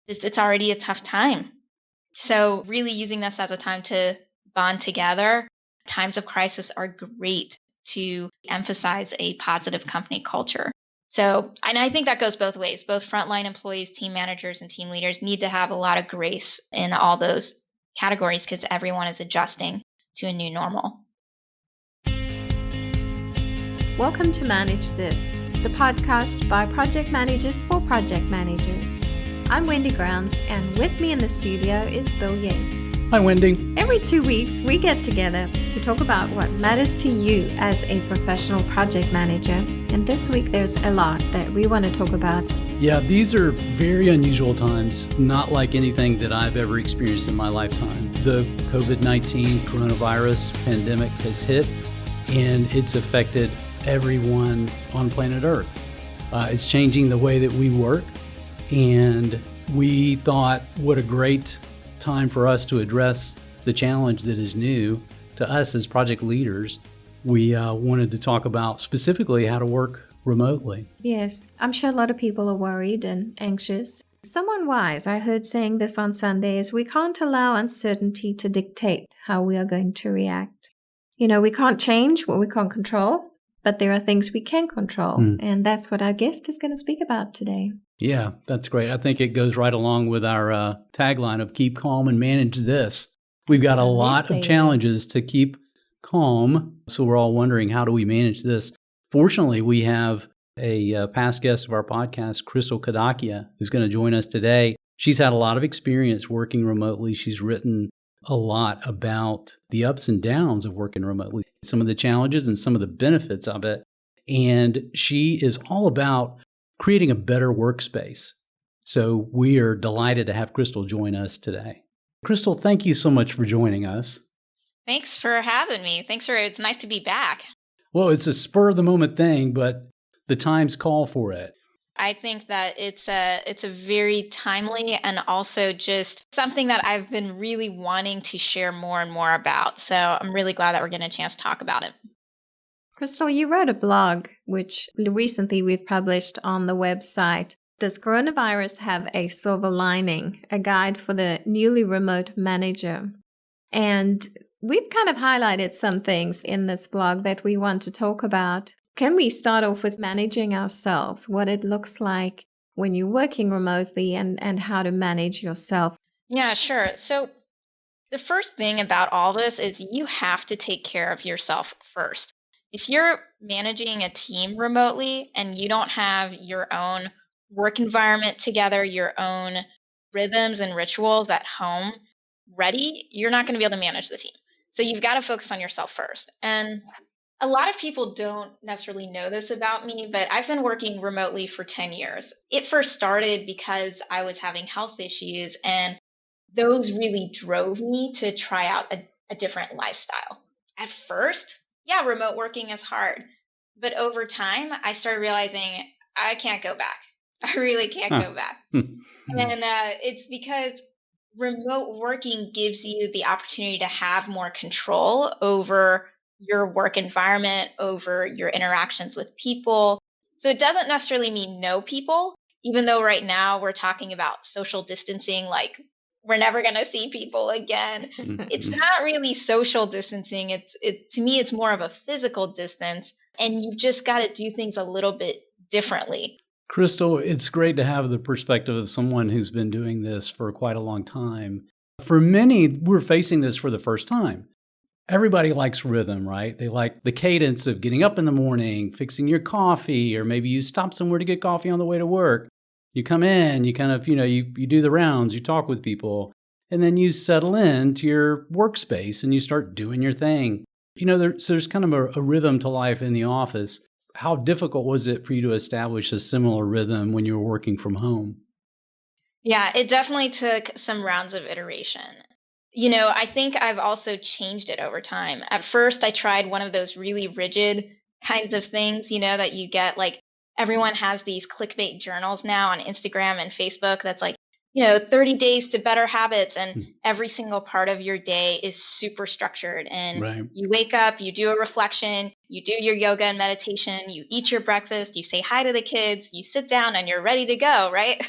it's already a tough time. So, really using this as a time to bond together. Times of crisis are great to emphasize a positive company culture. So, and I think that goes both ways. Both frontline employees, team managers, and team leaders need to have a lot of grace in all those categories because everyone is adjusting to a new normal. Welcome to Manage This, the podcast by project managers for project managers. I'm Wendy Grounds, and with me in the studio is Bill Yates. Hi, Wendy. Every 2 weeks, we get together to talk about what matters to you as a professional project manager. And this week, there's a lot that we want to talk about. Yeah, these are very unusual times, not like anything that I've ever experienced in my lifetime. The COVID-19 coronavirus pandemic has hit, and it's affected everyone on planet Earth. It's changing the way that we work, and we thought what a great time for us to address the challenge that is new to us as project leaders. We wanted to talk about specifically how to work remotely. Yes, I'm sure a lot of people are worried and anxious. Someone wise, I heard saying this on Sunday, is we can't allow uncertainty to dictate how we are going to react. You know, we can't change what we can't control, but there are things we can control. And that's what our guest is going to speak about today. Yeah, that's great. I think it goes right along with our tagline of keep calm and manage this. We've got a lot of challenges to keep calm. So we're all wondering, how do we manage this? Fortunately, we have a past guest of our podcast, Kadakia, who's going to join us today. She's had a lot of experience working remotely. She's written a lot about the ups and downs of working remotely, some of the challenges and some of the benefits of it. And she is all about creating a better workspace. So we are delighted to have Crystal join us today. Crystal, thank you so much for joining us. Thanks for having me. It's nice to be back. Well, it's a spur of the moment thing, but the times call for it. I think that it's a very timely and also just something that I've been really wanting to share more and more about. So I'm really glad that we're getting a chance to talk about it. Crystal, you wrote a blog, which recently we've published on the website. Does coronavirus have a silver lining? A guide for the newly remote manager. And we've kind of highlighted some things in this blog that we want to talk about. Can we start off with managing ourselves, what it looks like when you're working remotely and how to manage yourself? Yeah, sure. So the first thing about all this is you have to take care of yourself first. If you're managing a team remotely and you don't have your own work environment together, your own rhythms and rituals at home ready, you're not going to be able to manage the team. So you've got to focus on yourself first. And a lot of people don't necessarily know this about me, but I've been working remotely for 10 years. It first started because I was having health issues, and those really drove me to try out a different lifestyle. At first, yeah, remote working is hard. But over time, I started realizing I can't go back. I really can't go back. And it's because remote working gives you the opportunity to have more control over your work environment, over your interactions with people. So it doesn't necessarily mean no people, even though right now we're talking about social distancing, like we're never going to see people again. It's not really social distancing. To me, it's more of a physical distance, and you've just got to do things a little bit differently. Crystal, it's great to have the perspective of someone who's been doing this for quite a long time. For many, we're facing this for the first time. Everybody likes rhythm, right? They like the cadence of getting up in the morning, fixing your coffee, or maybe you stop somewhere to get coffee on the way to work. You come in, you kind of, you do the rounds, you talk with people, and then you settle into your workspace and you start doing your thing. There's kind of a rhythm to life in the office. How difficult was it for you to establish a similar rhythm when you were working from home? Yeah, it definitely took some rounds of iteration. I think I've also changed it over time. At first, I tried one of those really rigid kinds of things, that you get, like everyone has these clickbait journals now on Instagram and Facebook that's like, 30 days to better habits. And every single part of your day is super structured. And you wake up, you do a reflection, you do your yoga and meditation, you eat your breakfast, you say hi to the kids, you sit down and you're ready to go, right?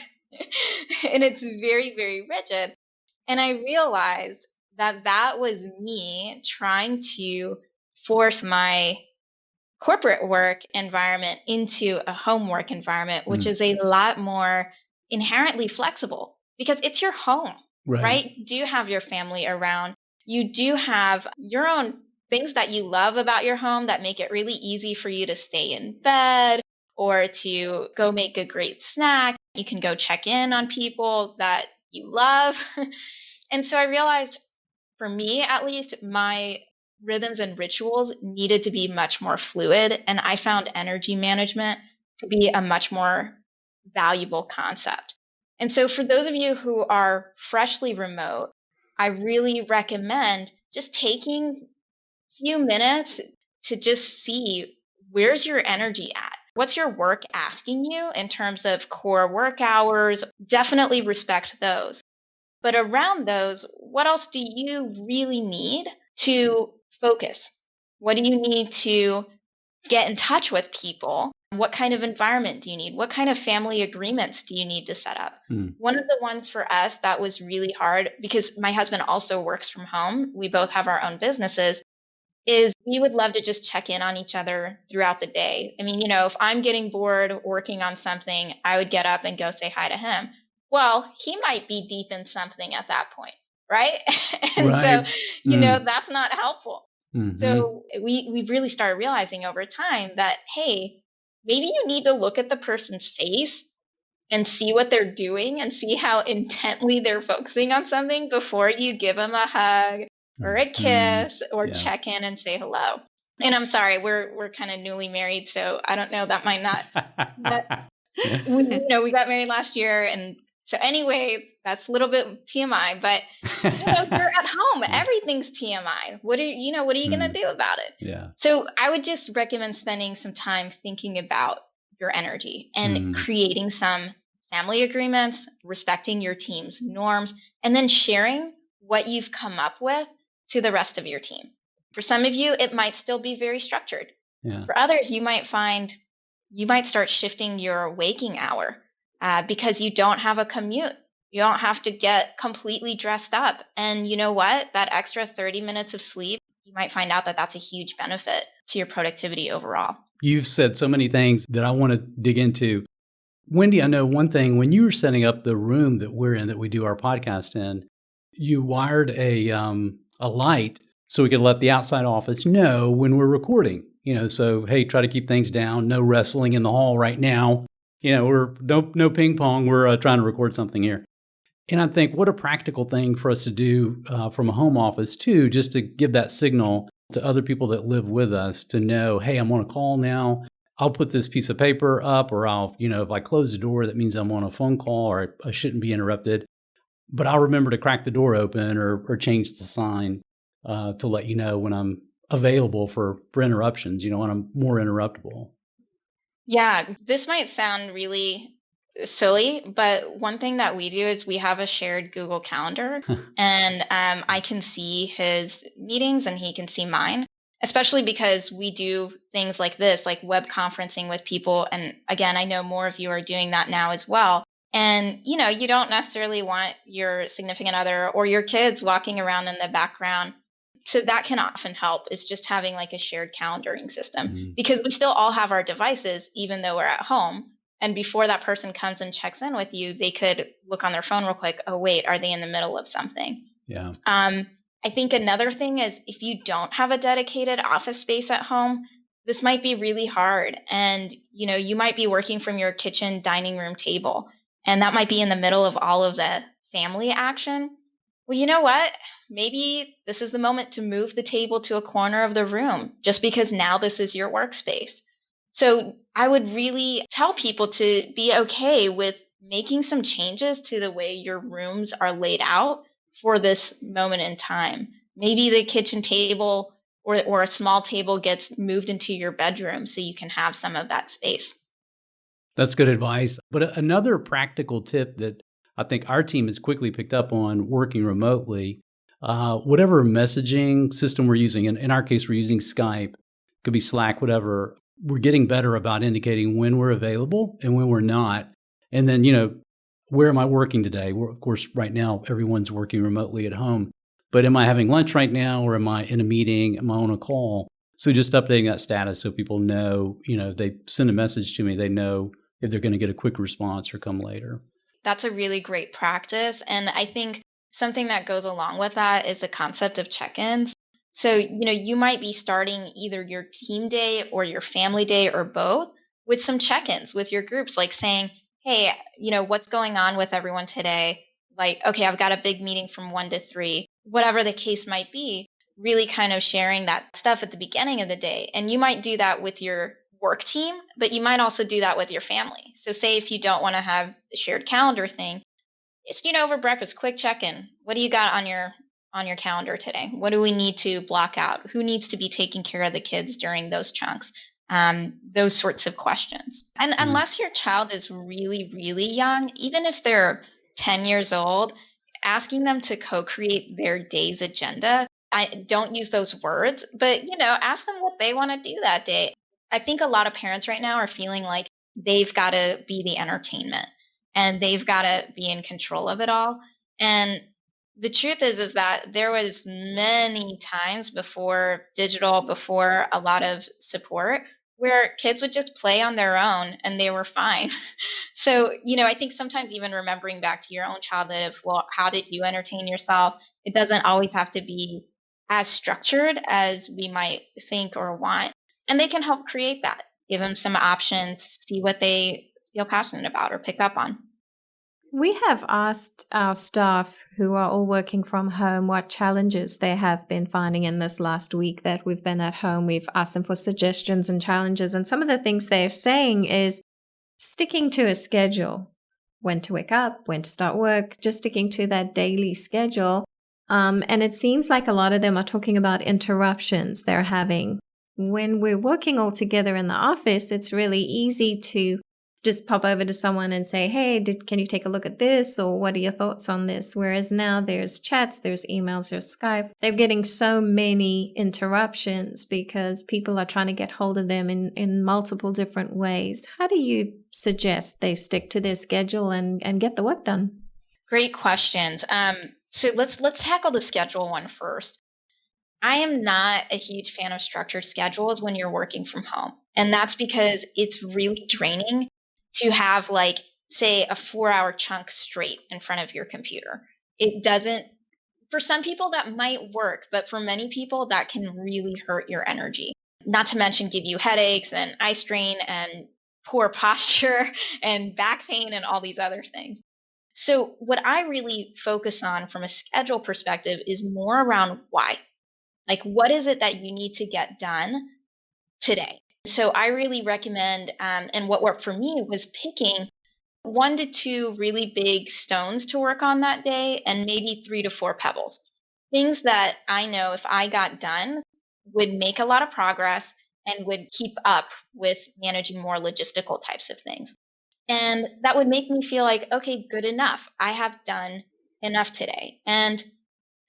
And it's very, very rigid. And I realized that that was me trying to force my corporate work environment into a home work environment, which Mm, is a lot more inherently flexible because it's your home, right. right? You do have your family around. You do have your own things that you love about your home that make it really easy for you to stay in bed or to go make a great snack. You can go check in on people that you love. And so I realized, for me at least, my rhythms and rituals needed to be much more fluid. And I found energy management to be a much more valuable concept. And so, for those of you who are freshly remote, I really recommend just taking a few minutes to just see, where's your energy at? What's your work asking you in terms of core work hours? Definitely respect those. But around those, what else do you really need to focus? What do you need to get in touch with people? What kind of environment do you need? What kind of family agreements do you need to set up? Mm, One of the ones for us that was really hard, because my husband also works from home, we both have our own businesses, is we would love to just check in on each other throughout the day. I mean, if I'm getting bored working on something, I would get up and go say hi to him. Well, he might be deep in something at that point, right? And so, right. Mm, that's not helpful. hmm. So we've really started realizing over time that, hey, maybe you need to look at the person's face and see what they're doing and see how intently they're focusing on something before you give them a hug or a Hmm. kiss or Yeah. check in and say hello. And I'm sorry, we're kind of newly married, so I don't know, that might not, but we got married last year, and so anyway, that's a little bit TMI, but you're at home, Yeah. everything's TMI. What are you going to Mm, do about it? yeah. So I would just recommend spending some time thinking about your energy and Mm, creating some family agreements, respecting your team's norms, and then sharing what you've come up with to the rest of your team. For some of you, it might still be very structured. yeah. For others, you might start shifting your waking hour because you don't have a commute. You don't have to get completely dressed up. And you know what? That extra 30 minutes of sleep, you might find out that that's a huge benefit to your productivity overall. You've said so many things that I want to dig into. Wendy, I know one thing. When you were setting up the room that we're in, that we do our podcast in, you wired a light so we could let the outside office know when we're recording. So hey, try to keep things down. No wrestling in the hall right now. We're no ping pong. We're trying to record something here. And I think what a practical thing for us to do from a home office too, just to give that signal to other people that live with us to know, hey, I'm on a call now. I'll put this piece of paper up, or if I close the door, that means I'm on a phone call, or I shouldn't be interrupted. But I'll remember to crack the door open, or change the sign to let you know when I'm available for interruptions, when I'm more interruptible. Yeah, this might sound really silly, but one thing that we do is we have a shared Google Calendar, and I can see his meetings and he can see mine, especially because we do things like this, like web conferencing with people. And again, I know more of you are doing that now as well. And you don't necessarily want your significant other or your kids walking around in the background. So that can often help, is just having like a shared calendaring system, Mm, because we still all have our devices even though we're at home. And before that person comes and checks in with you, they could look on their phone real quick. Oh, wait, are they in the middle of something? yeah. Um, I think another thing is, if you don't have a dedicated office space at home, this might be really hard. And you might be working from your kitchen dining room table, and that might be in the middle of all of the family action. Well, you know what? Maybe this is the moment to move the table to a corner of the room, just because now this is your workspace. So I would really tell people to be okay with making some changes to the way your rooms are laid out for this moment in time. Maybe the kitchen table or a small table gets moved into your bedroom so you can have some of that space. That's good advice. But another practical tip that I think our team has quickly picked up on working remotely, whatever messaging system we're using, in our case, we're using Skype, could be Slack, whatever, we're getting better about indicating when we're available and when we're not. And then, where am I working today? Of course, right now, everyone's working remotely at home. But am I having lunch right now, or am I in a meeting? Am I on a call? So just updating that status so people know, they send a message to me, they know if they're going to get a quick response or come later. That's a really great practice. And I think something that goes along with that is the concept of check ins. So, you might be starting either your team day or your family day or both with some check ins with your groups, like saying, hey, what's going on with everyone today? Like, okay, I've got a big meeting from 1 to 3, whatever the case might be, really kind of sharing that stuff at the beginning of the day. And you might do that with your work team, but you might also do that with your family. So say if you don't want to have a shared calendar thing, just over breakfast, quick check-in. What do you got on your calendar today? What do we need to block out? Who needs to be taking care of the kids during those chunks? Those sorts of questions. And Mhm. unless your child is really, really young, even if they're 10 years old, asking them to co-create their day's agenda. I don't use those words, but ask them what they want to do that day. I think a lot of parents right now are feeling like they've got to be the entertainment and they've got to be in control of it all. And the truth is that there was many times before digital, before a lot of support, where kids would just play on their own and they were fine. So, I think sometimes even remembering back to your own childhood of, well, how did you entertain yourself? It doesn't always have to be as structured as we might think or want. And they can help create that. Give them some options, see what they feel passionate about or pick up on. We have asked our staff who are all working from home what challenges they have been finding in this last week that we've been at home. We've asked them for suggestions and challenges. And some of the things they're saying is sticking to a schedule, when to wake up, when to start work, just sticking to that daily schedule. And it seems like a lot of them are talking about interruptions they're having. When we're working all together in the office, it's really easy to just pop over to someone and say, hey, can you take a look at this? Or what are your thoughts on this? Whereas now there's chats, there's emails, there's Skype. They're getting so many interruptions because people are trying to get hold of them in multiple different ways. How do you suggest they stick to their schedule and get the work done? Great questions. So let's tackle the schedule one first. I am not a huge fan of structured schedules when you're working from home. And that's because it's really draining to have, like, say, a 4 hour chunk straight in front of your computer. It doesn't, for some people, that might work, but for many people, that can really hurt your energy. Not to mention give you headaches and eye strain and poor posture and back pain and all these other things. So, what I really focus on from a schedule perspective is more around why. Like, what is it that you need to get done today? So, I really recommend, and what worked for me was picking 1 to 2 really big stones to work on that day and maybe 3 to 4 pebbles. Things that I know if I got done would make a lot of progress and would keep up with managing more logistical types of things. And that would make me feel like, okay, good enough. I have done enough today. And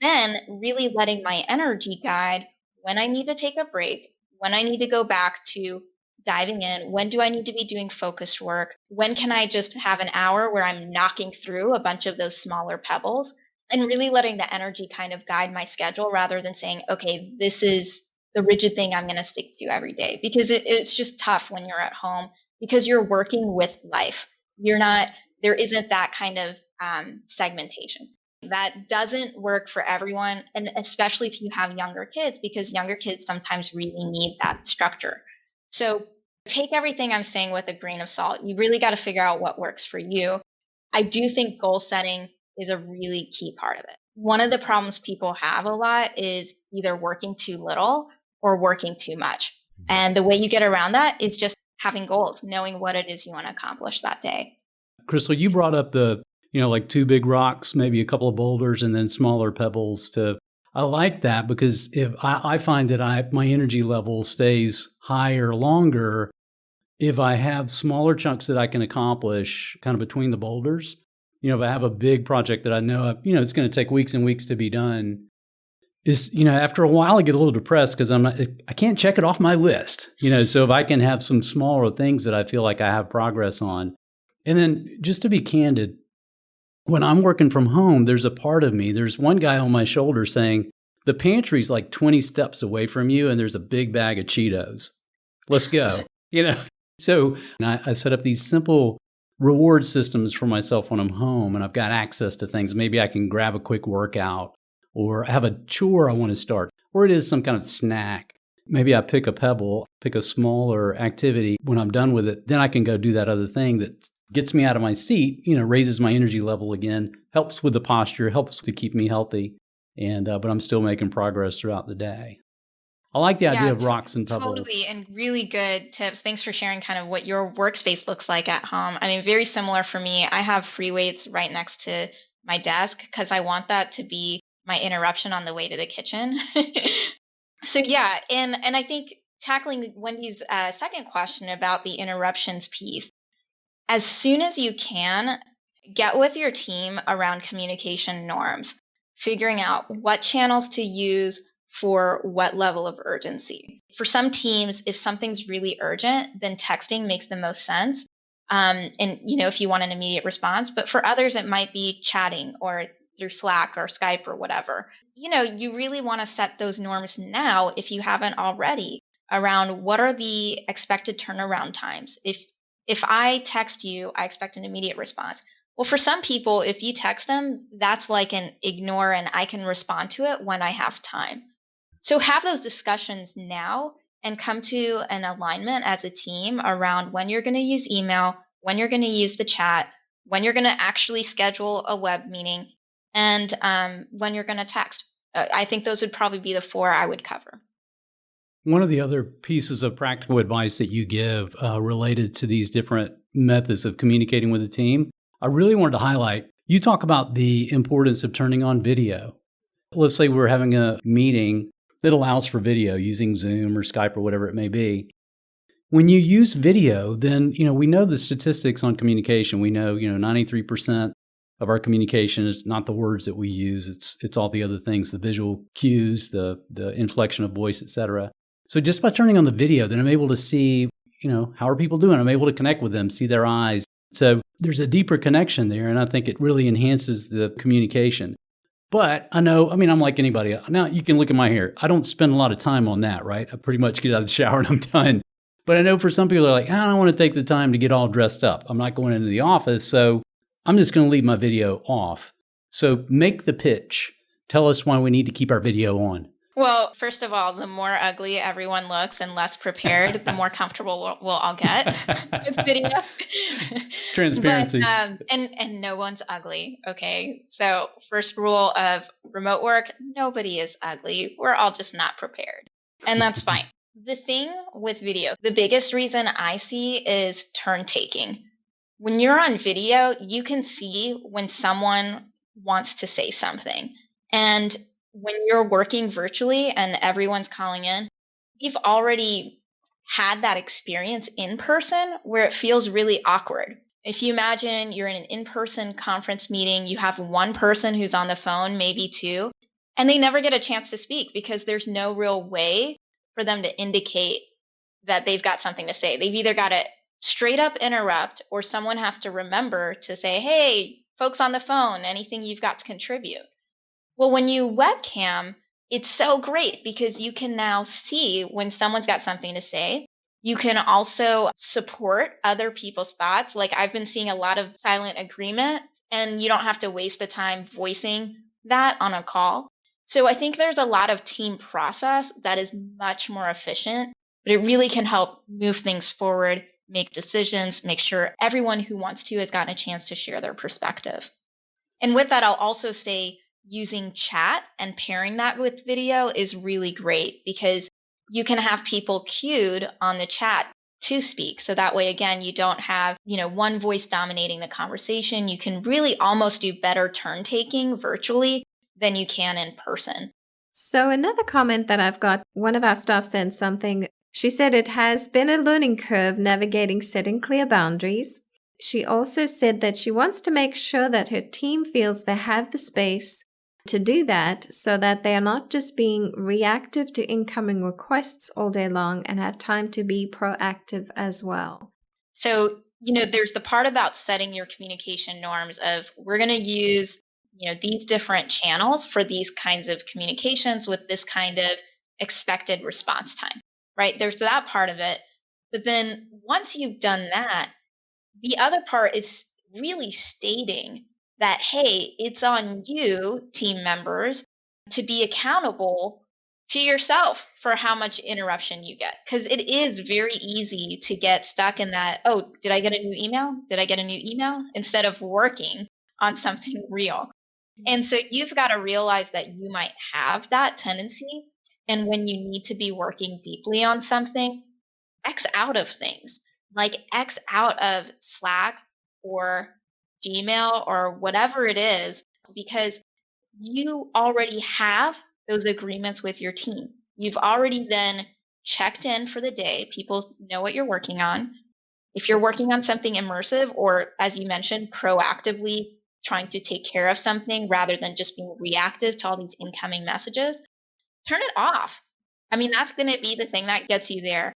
then really letting my energy guide when I need to take a break, when I need to go back to diving in, when do I need to be doing focused work, when can I just have an hour where I'm knocking through a bunch of those smaller pebbles, and really letting the energy kind of guide my schedule rather than saying, okay, this is the rigid thing I'm going to stick to every day, because it's just tough when you're at home because you're working with life. You're not, there isn't that kind of segmentation. That doesn't work for everyone, and especially if you have younger kids, because younger kids sometimes really need that structure. So take everything I'm saying with a grain of salt. You really got to figure out what works for you. I do think goal setting is a really key part of it. One of the problems people have a lot is either working too little or working too much. And the way you get around that is just having goals, knowing what it is you want to accomplish that day. Crystal, you brought up like 2 big rocks, maybe a couple of boulders, and then smaller pebbles I like that because if I find that my energy level stays higher longer if I have smaller chunks that I can accomplish kind of between the boulders. If I have a big project that I know, it's going to take weeks and weeks to be done, after a while I get a little depressed because I can't check it off my list. So if I can have some smaller things that I feel like I have progress on. And then just to be candid, when I'm working from home, there's a part of me, there's one guy on my shoulder saying, the pantry's like 20 steps away from you and there's a big bag of Cheetos. Let's go. So I set up these simple reward systems for myself when I'm home and I've got access to things. Maybe I can grab a quick workout or I have a chore I want to start, or it is some kind of snack. Maybe I pick a pebble, pick a smaller activity. When I'm done with it, then I can go do that other thing that gets me out of my seat, raises my energy level again, helps with the posture, helps to keep me healthy. And but I'm still making progress throughout the day. I like the idea Yeah, of rocks and totally. pebbles. And really good tips. Thanks for sharing kind of what your workspace looks like at home. I mean, very similar for me. I have free weights right next to my desk because I want that to be my interruption on the way to the kitchen. So yeah, and I think tackling Wendy's second question about the interruptions piece, as soon as you can, get with your team around communication norms, figuring out what channels to use for what level of urgency. For some teams, if something's really urgent, then texting makes the most sense. And if you want an immediate response, but for others, it might be chatting or through Slack or Skype or whatever. You really want to set those norms now if you haven't already around what are the expected turnaround times. If I text you, I expect an immediate response. Well, for some people, if you text them, that's like an ignore and I can respond to it when I have time. So have those discussions now and come to an alignment as a team around when you're going to use email, when you're going to use the chat, when you're going to actually schedule a web meeting, and when you're going to text. I think those would probably be the four I would cover. One of the other pieces of practical advice that you give related to these different methods of communicating with a team, I really wanted to highlight. You talk about the importance of turning on video. Let's say we're having a meeting that allows for video using Zoom or Skype or whatever it may be. When you use video, then, we know the statistics on communication. We know, 93% of our communication is not the words that we use. It's all the other things, the visual cues, the inflection of voice, et cetera. So just by turning on the video, then I'm able to see, how are people doing? I'm able to connect with them, see their eyes. So there's a deeper connection there, and I think it really enhances the communication. But I'm like anybody. Now, you can look at my hair. I don't spend a lot of time on that, right? I pretty much get out of the shower and I'm done. But I know for some people, they're like, I don't want to take the time to get all dressed up. I'm not going into the office, so I'm just going to leave my video off. So make the pitch. Tell us why we need to keep our video on. Well, first of all, the more ugly everyone looks and less prepared, the more comfortable we'll all get with video. Transparency. But and no one's ugly. Okay. So first rule of remote work, nobody is ugly. We're all just not prepared. And that's fine. The thing with video, the biggest reason I see is turn taking. When you're on video, you can see when someone wants to say something. And when you're working virtually and everyone's calling in, you've already had that experience in person where it feels really awkward. If you imagine you're in an in-person conference meeting, you have one person who's on the phone, maybe two, and they never get a chance to speak because there's no real way for them to indicate that they've got something to say. They've either got to straight up interrupt or someone has to remember to say, hey, folks on the phone, anything you've got to contribute. Well, when you webcam, it's so great because you can now see when someone's got something to say. You can also support other people's thoughts. Like I've been seeing a lot of silent agreement, and you don't have to waste the time voicing that on a call. So I think there's a lot of team process that is much more efficient, but it really can help move things forward, make decisions, make sure everyone who wants to has gotten a chance to share their perspective. And with that, I'll also say, using chat and pairing that with video is really great because you can have people queued on the chat to speak. So that way, again, you don't have, one voice dominating the conversation. You can really almost do better turn taking virtually than you can in person. So another comment that I've got, one of our staff sent something. She said it has been a learning curve navigating setting clear boundaries. She also said that she wants to make sure that her team feels they have the space to do that so that they are not just being reactive to incoming requests all day long and have time to be proactive as well. So there's the part about setting your communication norms of we're going to use, these different channels for these kinds of communications with this kind of expected response time, right? There's that part of it. But then once you've done that, the other part is really stating that, hey, it's on you, team members, to be accountable to yourself for how much interruption you get. Because it is very easy to get stuck in that, oh, did I get a new email? Did I get a new email? Instead of working on something real. And so you've got to realize that you might have that tendency. And when you need to be working deeply on something, X out of things, like X out of Slack or Gmail or whatever it is, because you already have those agreements with your team. You've already then checked in for the day. People know what you're working on. If you're working on something immersive or, as you mentioned, proactively trying to take care of something rather than just being reactive to all these incoming messages, turn it off. I mean, that's going to be the thing that gets you there.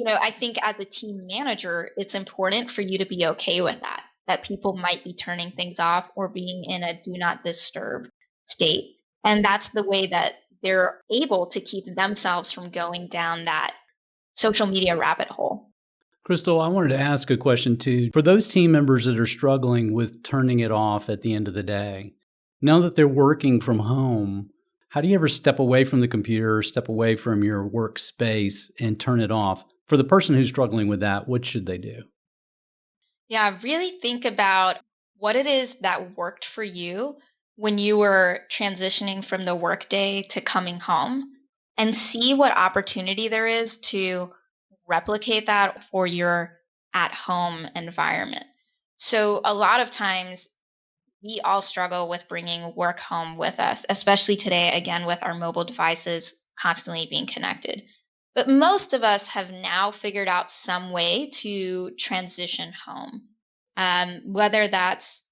I think as a team manager, it's important for you to be okay with that people might be turning things off or being in a do not disturb state. And that's the way that they're able to keep themselves from going down that social media rabbit hole. Crystal, I wanted to ask a question too. For those team members that are struggling with turning it off at the end of the day, now that they're working from home, how do you ever step away from the computer, step away from your workspace and turn it off? For the person who's struggling with that, what should they do? Yeah, really think about what it is that worked for you when you were transitioning from the workday to coming home and see what opportunity there is to replicate that for your at home environment. So, a lot of times we all struggle with bringing work home with us, especially today, again, with our mobile devices constantly being connected. But most of us have now figured out some way to transition home, whether that's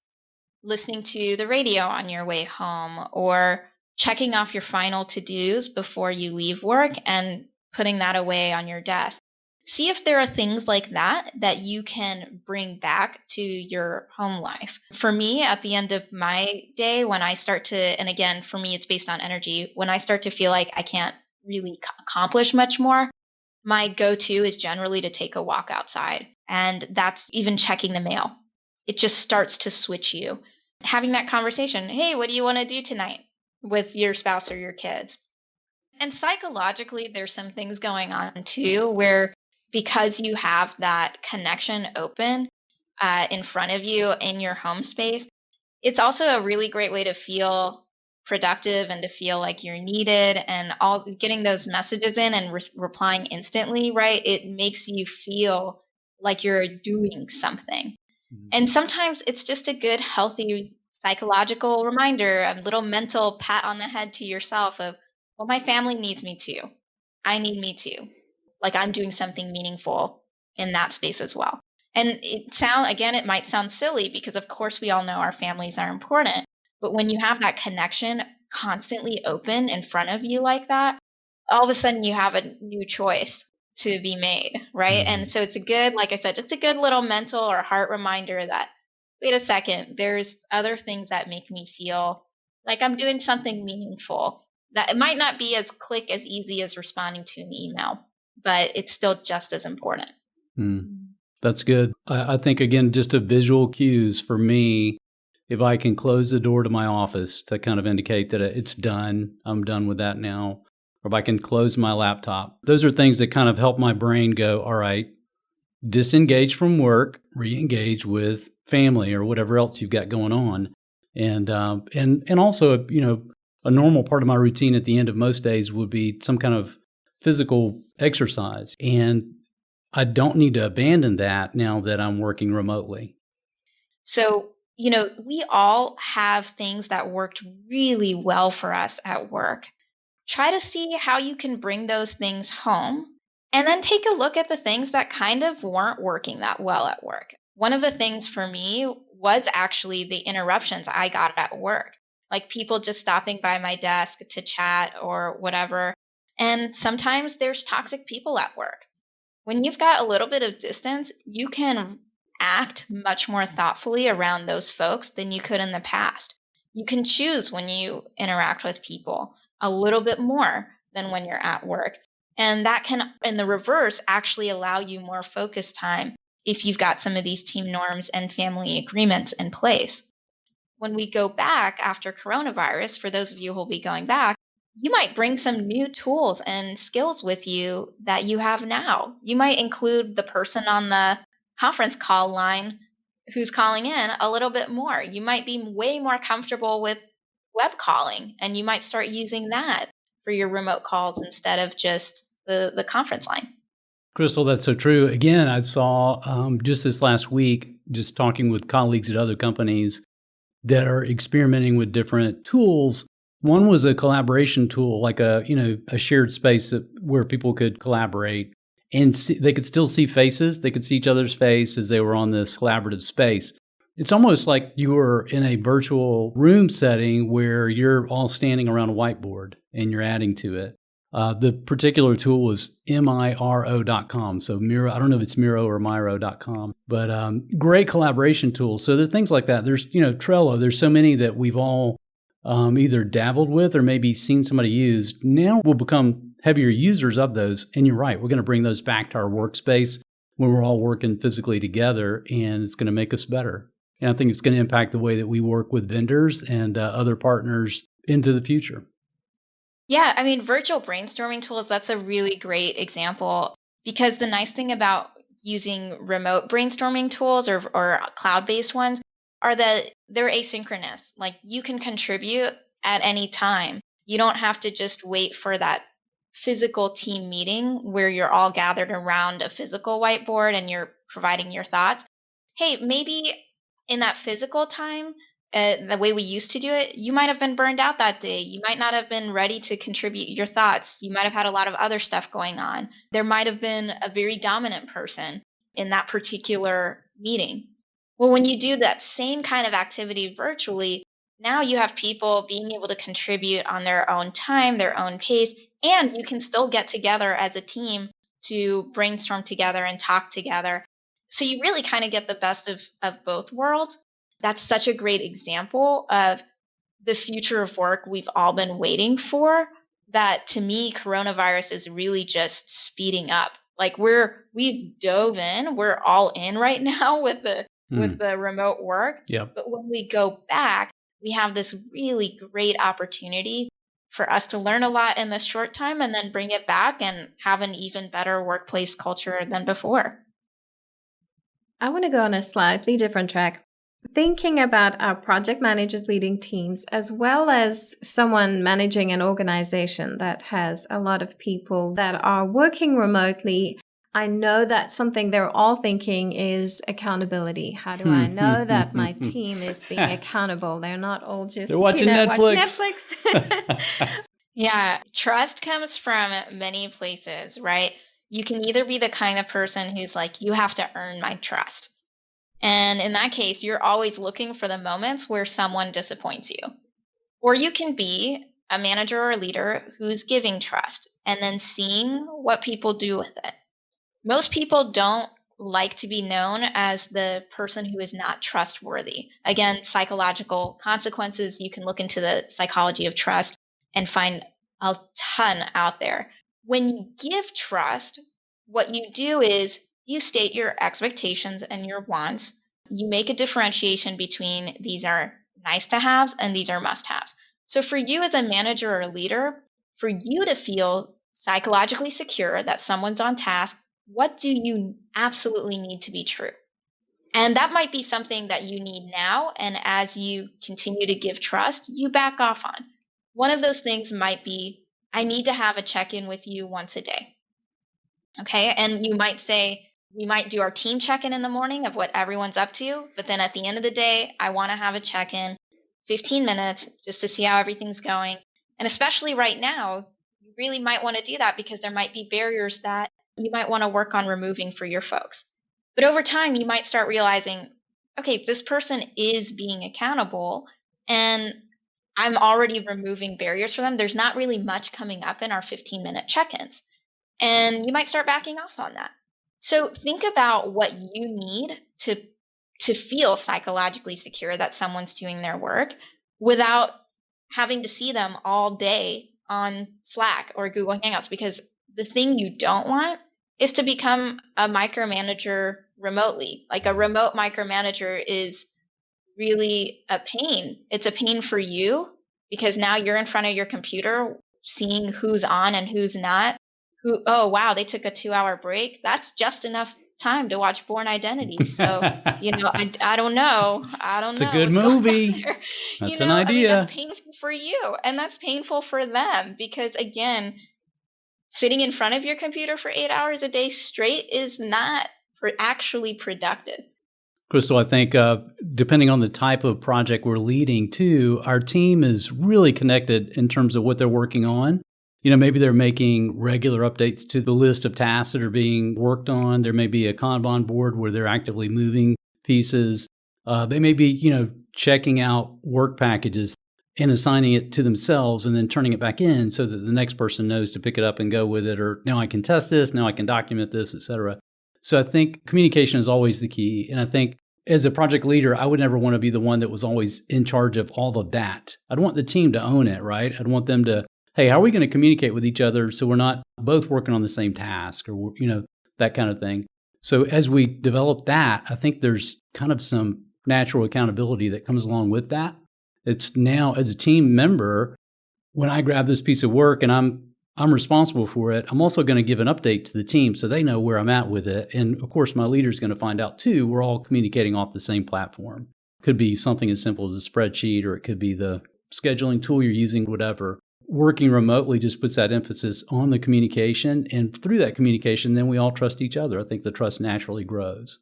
listening to the radio on your way home or checking off your final to dos before you leave work and putting that away on your desk. See if there are things like that you can bring back to your home life. For me, at the end of my day, when I start to, and again, for me, it's based on energy, when I start to feel like I can't really accomplish much more, my go to is generally to take a walk outside. And that's even checking the mail. It just starts to switch you. Having that conversation, hey, what do you want to do tonight with your spouse or your kids? And psychologically, there's some things going on too, where because you have that connection open in front of you in your home space, it's also a really great way to feel productive and to feel like you're needed and all getting those messages in and replying instantly, right? It makes you feel like you're doing something. Mhm. And sometimes it's just a good, healthy psychological reminder, a little mental pat on the head to yourself of, well, my family needs me too. I need me too. Like I'm doing something meaningful in that space as well. And it might sound silly because of course we all know our families are important. But when you have that connection constantly open in front of you like that, all of a sudden you have a new choice to be made, right? And Mhm. so it's a good, like I said, just a good little mental or heart reminder that, wait a second, there's other things that make me feel like I'm doing something meaningful. That it might not be as quick as easy as responding to an email, but it's still just as important. Mm. That's good. I think, again, just a visual cues for me. If I can close the door to my office to kind of indicate that it's done, I'm done with that now. Or if I can close my laptop, those are things that kind of help my brain go, all right, disengage from work, re-engage with family or whatever else you've got going on. And also, a normal part of my routine at the end of most days would be some kind of physical exercise. And I don't need to abandon that now that I'm working remotely. So, we all have things that worked really well for us at work. Try to see how you can bring those things home and then take a look at the things that kind of weren't working that well at work. One of the things for me was actually the interruptions I got at work, like people just stopping by my desk to chat or whatever. And sometimes there's toxic people at work. When you've got a little bit of distance, you can act much more thoughtfully around those folks than you could in the past. You can choose when you interact with people a little bit more than when you're at work. And that can, in the reverse, actually allow you more focus time if you've got some of these team norms and family agreements in place. When we go back after coronavirus, for those of you who will be going back, you might bring some new tools and skills with you that you have now. You might include the person on the conference call line who's calling in a little bit more. You might be way more comfortable with web calling, and you might start using that for your remote calls instead of just the conference line. Crystal, that's so true. Again, I saw just this last week, just talking with colleagues at other companies that are experimenting with different tools. One was a collaboration tool, like a shared space where people could collaborate and they could still see faces. They could see each other's face as they were on this collaborative space. It's almost like you were in a virtual room setting where you're all standing around a whiteboard and you're adding to it. The particular tool was Miro.com. So Miro, I don't know if it's Miro or Miro.com, but great collaboration tools. So there's things like that. There's, Trello. There's so many that we've all either dabbled with or maybe seen somebody use. Now we'll become heavier users of those. And you're right. We're going to bring those back to our workspace when we're all working physically together, and it's going to make us better. And I think it's going to impact the way that we work with vendors and other partners into the future. Yeah, I mean, virtual brainstorming tools, that's a really great example because the nice thing about using remote brainstorming tools or cloud-based ones are that they're asynchronous. Like you can contribute at any time. You don't have to just wait for that physical team meeting where you're all gathered around a physical whiteboard and you're providing your thoughts. Hey, maybe in that physical time, the way we used to do it, you might have been burned out that day. You might not have been ready to contribute your thoughts. You might have had a lot of other stuff going on. There might have been a very dominant person in that particular meeting. Well, when you do that same kind of activity virtually, now you have people being able to contribute on their own time, their own pace, and you can still get together as a team to brainstorm together and talk together. So you really kind of get the best of both worlds. That's such a great example of the future of work we've all been waiting for. That to me, coronavirus is really just speeding up. Like we've dove in, we're all in right now with the remote work. Yep. But when we go back, we have this really great opportunity for us to learn a lot in this short time and then bring it back and have an even better workplace culture than before. I want to go on a slightly different track. Thinking about our project managers leading teams, as well as someone managing an organization that has a lot of people that are working remotely, I know that something they're all thinking is accountability. How do I know that my team is being accountable? They're not all just They're watching Netflix. Watch Netflix. Yeah, trust comes from many places, right? You can either be the kind of person who's like, you have to earn my trust. And in that case, you're always looking for the moments where someone disappoints you. Or you can be a manager or a leader who's giving trust and then seeing what people do with it. Most people don't like to be known as the person who is not trustworthy. Again, psychological consequences. You can look into the psychology of trust and find a ton out there. When you give trust, what you do is you state your expectations and your wants. You make a differentiation between these are nice to haves and these are must haves. So, for you as a manager or a leader, for you to feel psychologically secure that someone's on task, what do you absolutely need to be true? And that might be something that you need now. And as you continue to give trust, you back off on. One of those things might be I need to have a check in with you once a day. Okay. And you might say, we might do our team check in the morning of what everyone's up to. But then at the end of the day, I want to have a check in 15 minutes just to see how everything's going. And especially right now, you really might want to do that because there might be barriers that you might want to work on removing for your folks. But over time, you might start realizing, okay, this person is being accountable and I'm already removing barriers for them. There's not really much coming up in our 15-minute check ins. And you might start backing off on that. So think about what you need to feel psychologically secure that someone's doing their work without having to see them all day on Slack or Google Hangouts, because the thing you don't want is to become a micromanager remotely. Like a remote micromanager is really a pain. It's a pain for you because now you're in front of your computer seeing who's on and who's not. Who, oh, wow, they took a 2-hour break. That's just enough time to watch Born Identity. So, I don't know. I don't It's a know good what's going on movie. there. That's an I mean, that's idea. painful for you and that's painful for them because, again, sitting in front of your computer for 8 hours a day straight is not actually productive. Crystal, I think depending on the type of project we're leading too, our team is really connected in terms of what they're working on. Maybe they're making regular updates to the list of tasks that are being worked on. There may be a Kanban board where they're actively moving pieces. They may be, checking out work packages and assigning it to themselves and then turning it back in so that the next person knows to pick it up and go with it. Or now I can test this, now I can document this, et cetera. So I think communication is always the key. And I think as a project leader, I would never want to be the one that was always in charge of all of that. I'd want the team to own it, right? I'd want them to, hey, how are we going to communicate with each other so we're not both working on the same task or, that kind of thing. So as we develop that, I think there's kind of some natural accountability that comes along with that. It's now as a team member, when I grab this piece of work and I'm responsible for it, I'm also going to give an update to the team so they know where I'm at with it. And of course, my leader's going to find out too. We're all communicating off the same platform. Could be something as simple as a spreadsheet, or it could be the scheduling tool you're using, whatever. Working remotely just puts that emphasis on the communication. And through that communication, then we all trust each other. I think the trust naturally grows.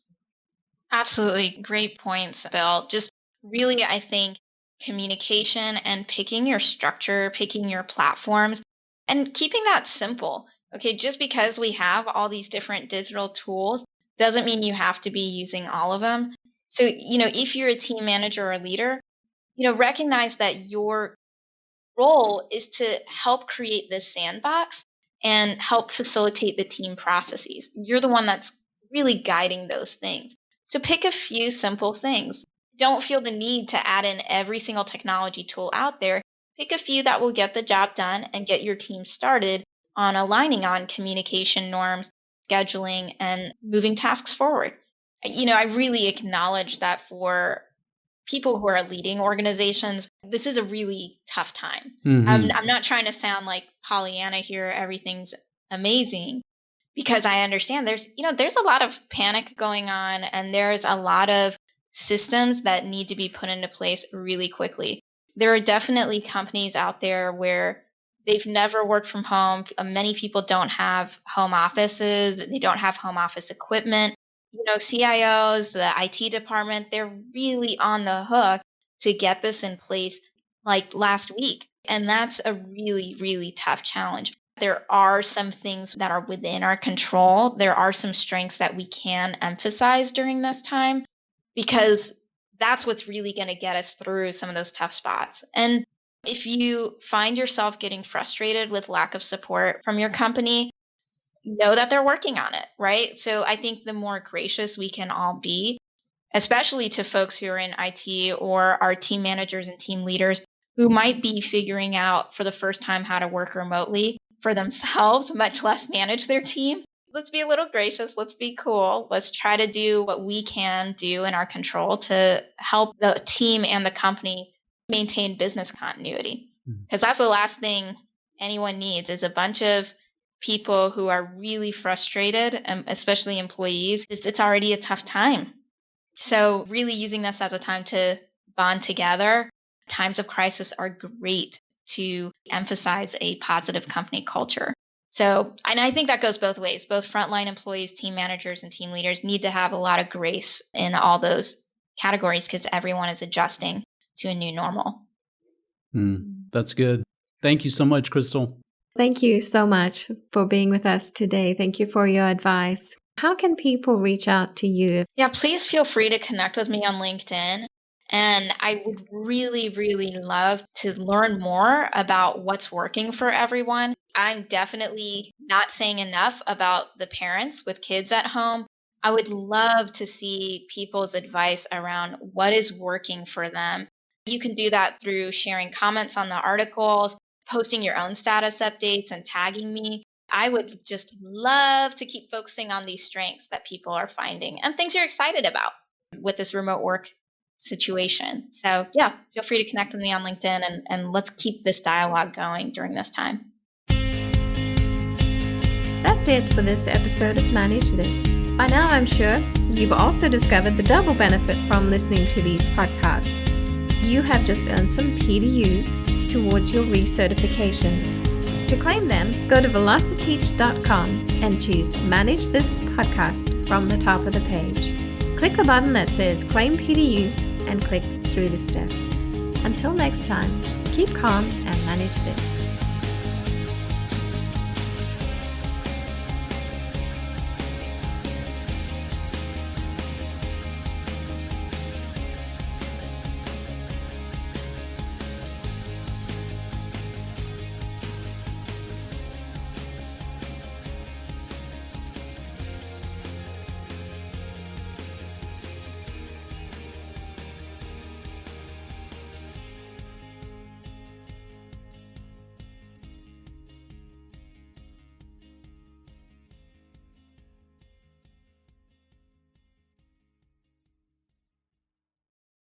Absolutely. Great points, Bill. Just really, I think communication and picking your structure, picking your platforms, and keeping that simple. Okay, just because we have all these different digital tools doesn't mean you have to be using all of them. So, if you're a team manager or leader, recognize that your role is to help create this sandbox and help facilitate the team processes. You're the one that's really guiding those things. So pick a few simple things. Don't feel the need to add in every single technology tool out there. Pick a few that will get the job done and get your team started on aligning on communication norms, scheduling, and moving tasks forward. I really acknowledge that for people who are leading organizations, this is a really tough time. I'm not trying to sound like Pollyanna here, everything's amazing, because I understand there's a lot of panic going on and there's a lot of systems that need to be put into place really quickly. There are definitely companies out there where they've never worked from home. Many people don't have home offices, they don't have home office equipment. CIOs, the IT department, they're really on the hook to get this in place like last week. And that's a really, really tough challenge. There are some things that are within our control. There are some strengths that we can emphasize during this time because that's what's really going to get us through some of those tough spots. And if you find yourself getting frustrated with lack of support from your company, know that they're working on it, right? So I think the more gracious we can all be, especially to folks who are in IT or our team managers and team leaders who might be figuring out for the first time how to work remotely for themselves, much less manage their team. Let's be a little gracious. Let's be cool. Let's try to do what we can do in our control to help the team and the company maintain business continuity. Because that's the last thing anyone needs is a bunch of people who are really frustrated, especially employees. It's already a tough time. So really using this as a time to bond together. Times of crisis are great to emphasize a positive company culture. So, and I think that goes both ways. Both frontline employees, team managers, and team leaders need to have a lot of grace in all those categories because everyone is adjusting to a new normal. That's good. Thank you so much, Crystal. Thank you so much for being with us today. Thank you for your advice. How can people reach out to you? Yeah, please feel free to connect with me on LinkedIn. And I would really, really love to learn more about what's working for everyone. I'm definitely not saying enough about the parents with kids at home. I would love to see people's advice around what is working for them. You can do that through sharing comments on the articles, posting your own status updates, and tagging me. I would just love to keep focusing on these strengths that people are finding and things you're excited about with this remote work situation. So, yeah, feel free to connect with me on LinkedIn and let's keep this dialogue going during this time. That's it for this episode of Manage This. By now, I'm sure you've also discovered the double benefit from listening to these podcasts. You have just earned some PDUs towards your recertifications. To claim them, go to velociteach.com and choose Manage This Podcast from the top of the page. Click the button that says Claim PDUs and click through the steps. Until next time, keep calm and manage this.